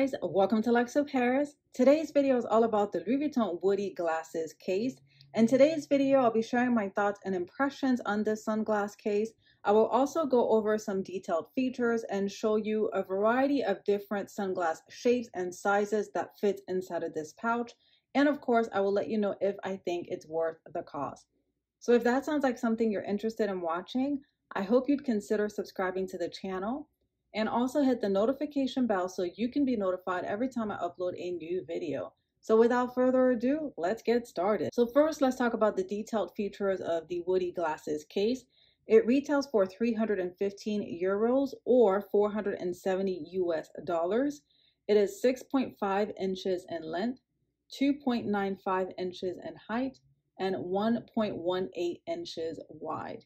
guys, welcome to Lux Lover. Today's video is all about the Louis Vuitton Woody Glasses case. In today's video, I'll be sharing my thoughts and impressions on this sunglass case. I will also go over some detailed features and show you a variety of different sunglass shapes and sizes that fit inside of this pouch. And of course, I will let you know if I think it's worth the cost. So if that sounds like something you're interested in watching, I hope you'd consider subscribing to the channel. And also hit the notification bell so you can be notified every time I upload a new video. So without further ado, let's get started. So first, let's talk about the detailed features of the Woody Glasses case. It retails for 315 euros or 470 US dollars. It is 6.5 inches in length, 2.95 inches in height, and 1.18 inches wide.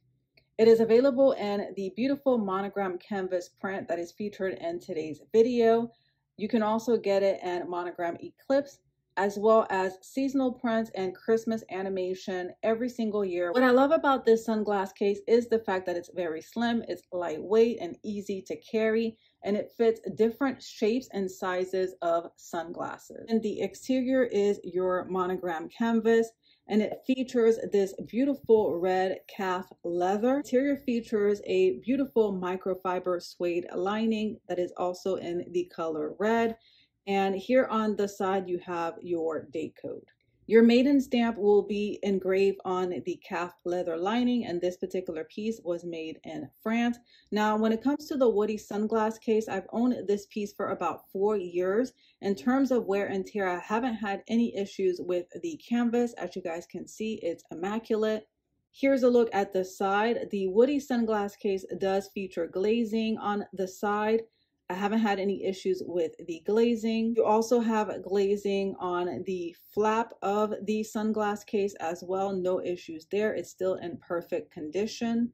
It is available in the beautiful monogram canvas print that is featured in today's video. You can also get it in monogram eclipse, as well as seasonal prints and Christmas animation every single year. What I love about this sunglass case is the fact that it's very slim, it's lightweight and easy to carry, and it fits different shapes and sizes of sunglasses. And the exterior is your monogram canvas, and it features this beautiful red calf leather. Interior features a beautiful microfiber suede lining that is also in the color red. And here on the side, you have your date code. Your maiden stamp will be engraved on the calf leather lining, and this particular piece was made in France. Now, when it comes to the Woody sunglass case, I've owned this piece for about 4 years. In terms of wear and tear, I haven't had any issues with the canvas. As you guys can see, it's immaculate. Here's a look at the side. The Woody sunglass case does feature glazing on the side. I haven't had any issues with the glazing. You also have glazing on the flap of the sunglass case as well. No issues there. It's still in perfect condition.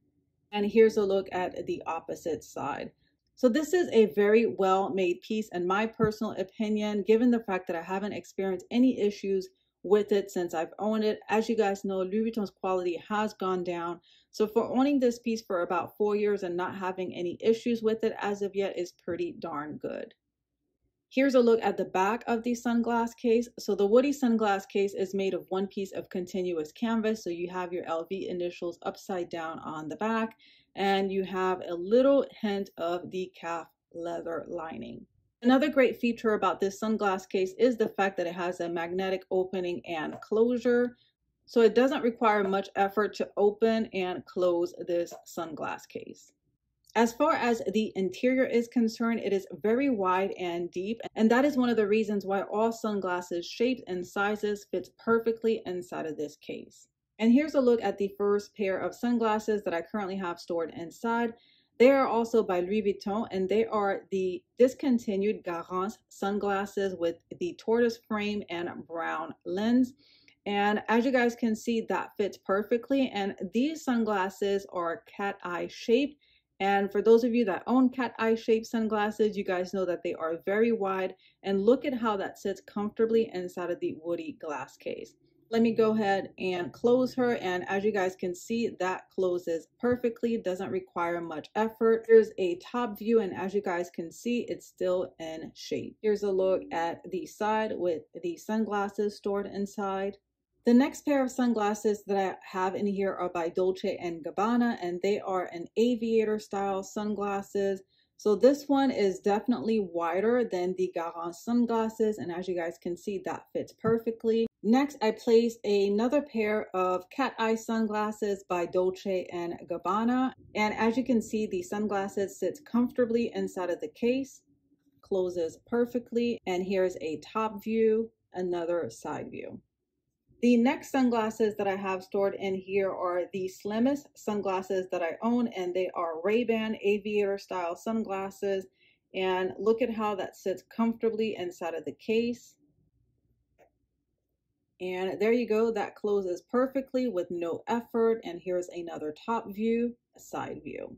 And here's a look at the opposite side. So this is a very well made piece in my personal opinion, given the fact that I haven't experienced any issues with it since I've owned it. As you guys know, Louis Vuitton's quality has gone down. So for owning this piece for about 4 years and not having any issues with it as of yet is pretty darn good. Here's a look at the back of the sunglass case. So the Woody sunglass case is made of one piece of continuous canvas. So you have your LV initials upside down on the back, and you have a little hint of the calf leather lining. Another great feature about this sunglass case is the fact that it has a magnetic opening and closure. So it doesn't require much effort to open and close this sunglass case. As far as the interior is concerned, it is very wide and deep, and that is one of the reasons why all sunglasses shapes and sizes fits perfectly inside of this case. And here's a look at the first pair of sunglasses that I currently have stored inside. They are also by Louis Vuitton, and they are the discontinued Garance sunglasses with the tortoise frame and brown lens. And as you guys can see, that fits perfectly. And these sunglasses are cat eye shaped. And for those of you that own cat eye shaped sunglasses, you guys know that they are very wide. And look at how that sits comfortably inside of the Woody glass case. Let me go ahead and close her, and as you guys can see, that closes perfectly, doesn't require much effort. Here's a top view, and as you guys can see, it's still in shape. Here's a look at the side with the sunglasses stored inside. The next pair of sunglasses that I have in here are by Dolce & Gabbana, and they are an aviator style sunglasses. So this one is definitely wider than the Garance sunglasses, and as you guys can see, that fits perfectly. Next, I placed another pair of cat eye sunglasses by Dolce & Gabbana, and as you can see, the sunglasses sits comfortably inside of the case, closes perfectly, and here's a top view, another side view. The next sunglasses that I have stored in here are the slimmest sunglasses that I own, and they are Ray-Ban aviator style sunglasses. And look at how that sits comfortably inside of the case. And there you go, that closes perfectly with no effort. And here's another top view, a side view.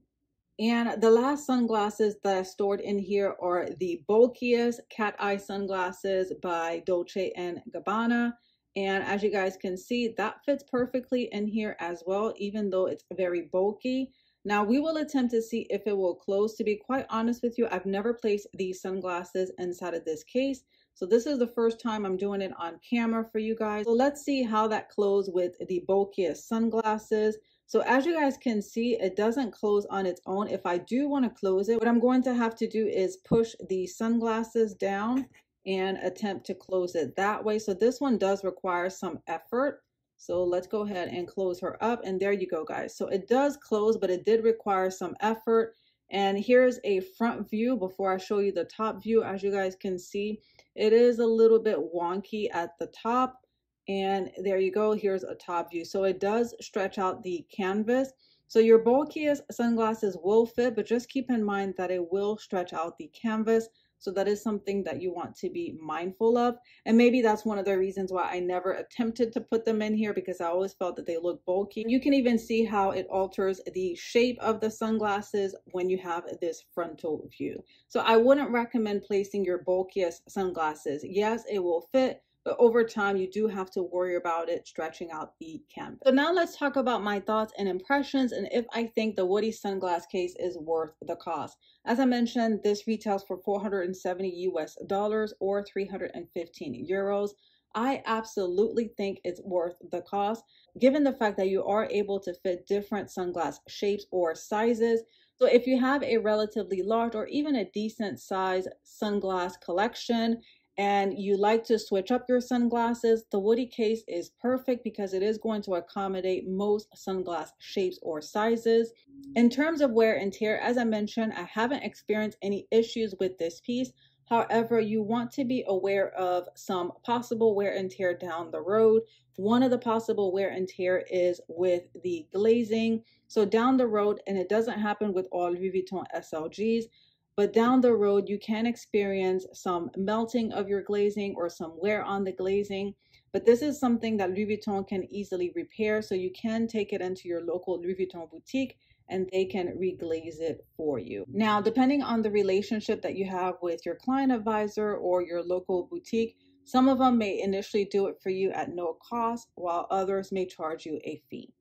And the last sunglasses that I stored in here are the bulkiest cat eye sunglasses by Dolce & Gabbana. And as you guys can see, that fits perfectly in here as well, even though it's very bulky. Now we will attempt to see if it will close. To be quite honest with you, I've never placed these sunglasses inside of this case. So this is the first time I'm doing it on camera for you guys. So let's see how that closed with the bulkiest sunglasses. So as you guys can see, it doesn't close on its own. If I do want to close it, what I'm going to have to do is push the sunglasses down and attempt to close it that way. So this one does require some effort. So let's go ahead and close her up. And there you go, guys. So it does close, but it did require some effort. And here's a front view before I show you the top view. As you guys can see, it is a little bit wonky at the top. And there you go. Here's a top view. So it does stretch out the canvas. So your bulkiest sunglasses will fit, but just keep in mind that it will stretch out the canvas. So that is something that you want to be mindful of. And maybe that's one of the reasons why I never attempted to put them in here, because I always felt that they look bulky. You can even see how it alters the shape of the sunglasses when you have this frontal view. So I wouldn't recommend placing your bulkiest sunglasses. Yes, it will fit, but over time, you do have to worry about it stretching out the canvas. So now let's talk about my thoughts and impressions and if I think the Woody sunglass case is worth the cost. As I mentioned, this retails for $470 US or 315 euros. I absolutely think it's worth the cost, given the fact that you are able to fit different sunglass shapes or sizes. So if you have a relatively large or even a decent size sunglass collection, and you like to switch up your sunglasses, the Woody case is perfect because it is going to accommodate most sunglass shapes or sizes. In terms of wear and tear, as I mentioned, I haven't experienced any issues with this piece. However, you want to be aware of some possible wear and tear down the road. One of the possible wear and tear is with the glazing. So down the road, and it doesn't happen with all Louis Vuitton SLGs, but down the road, you can experience some melting of your glazing or some wear on the glazing. But this is something that Louis Vuitton can easily repair. So you can take it into your local Louis Vuitton boutique and they can reglaze it for you. Now, depending on the relationship that you have with your client advisor or your local boutique, some of them may initially do it for you at no cost, while others may charge you a fee.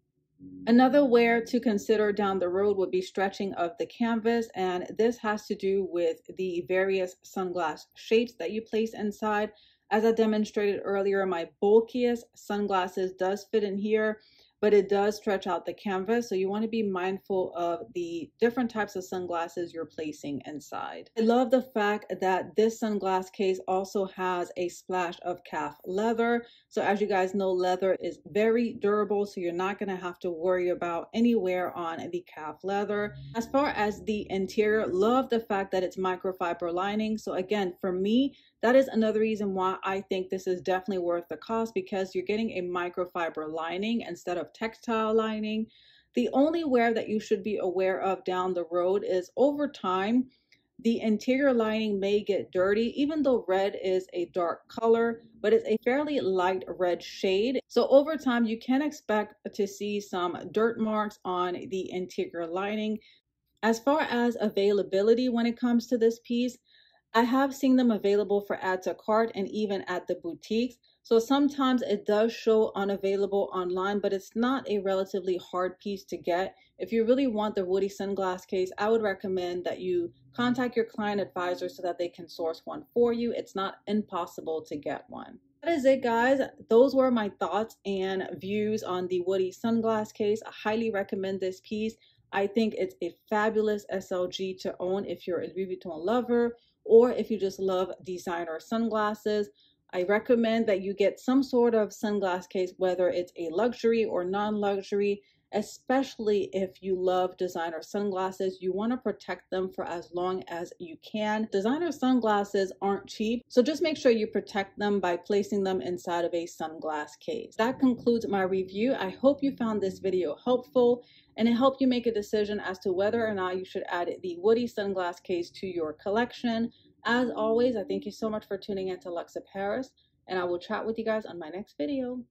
Another wear to consider down the road would be stretching of the canvas, and this has to do with the various sunglass shapes that you place inside. As I demonstrated earlier, my bulkiest sunglasses does fit in here, but it does stretch out the canvas. So you want to be mindful of the different types of sunglasses you're placing inside. I love the fact that this sunglass case also has a splash of calf leather. So as you guys know, leather is very durable, so you're not going to have to worry about any wear on the calf leather. As far as the interior, love the fact that it's microfiber lining. So again, for me, that is another reason why I think this is definitely worth the cost, because you're getting a microfiber lining instead of textile lining. The only wear that you should be aware of down the road is over time, the interior lining may get dirty, even though red is a dark color, but it's a fairly light red shade. So over time, you can expect to see some dirt marks on the interior lining. As far as availability when it comes to this piece, I have seen them available for add to cart and even at the boutiques. So sometimes it does show unavailable online, but it's not a relatively hard piece to get. If you really want the Woody sunglass case, I would recommend that you contact your client advisor so that they can source one for you. It's not impossible to get one. That is it, guys. Those were my thoughts and views on the Woody sunglass case. I highly recommend this piece. I think it's a fabulous SLG to own if you're a Louis Vuitton lover, or if you just love designer sunglasses. I recommend that you get some sort of sunglass case, whether it's a luxury or non-luxury, especially if you love designer sunglasses. You want to protect them for as long as you can. Designer sunglasses aren't cheap, so just make sure you protect them by placing them inside of a sunglass case. That concludes my review. I hope you found this video helpful and it helped you make a decision as to whether or not you should add the Woody sunglass case to your collection. As always, I thank you so much for tuning in to Lux Paris, and I will chat with you guys on my next video.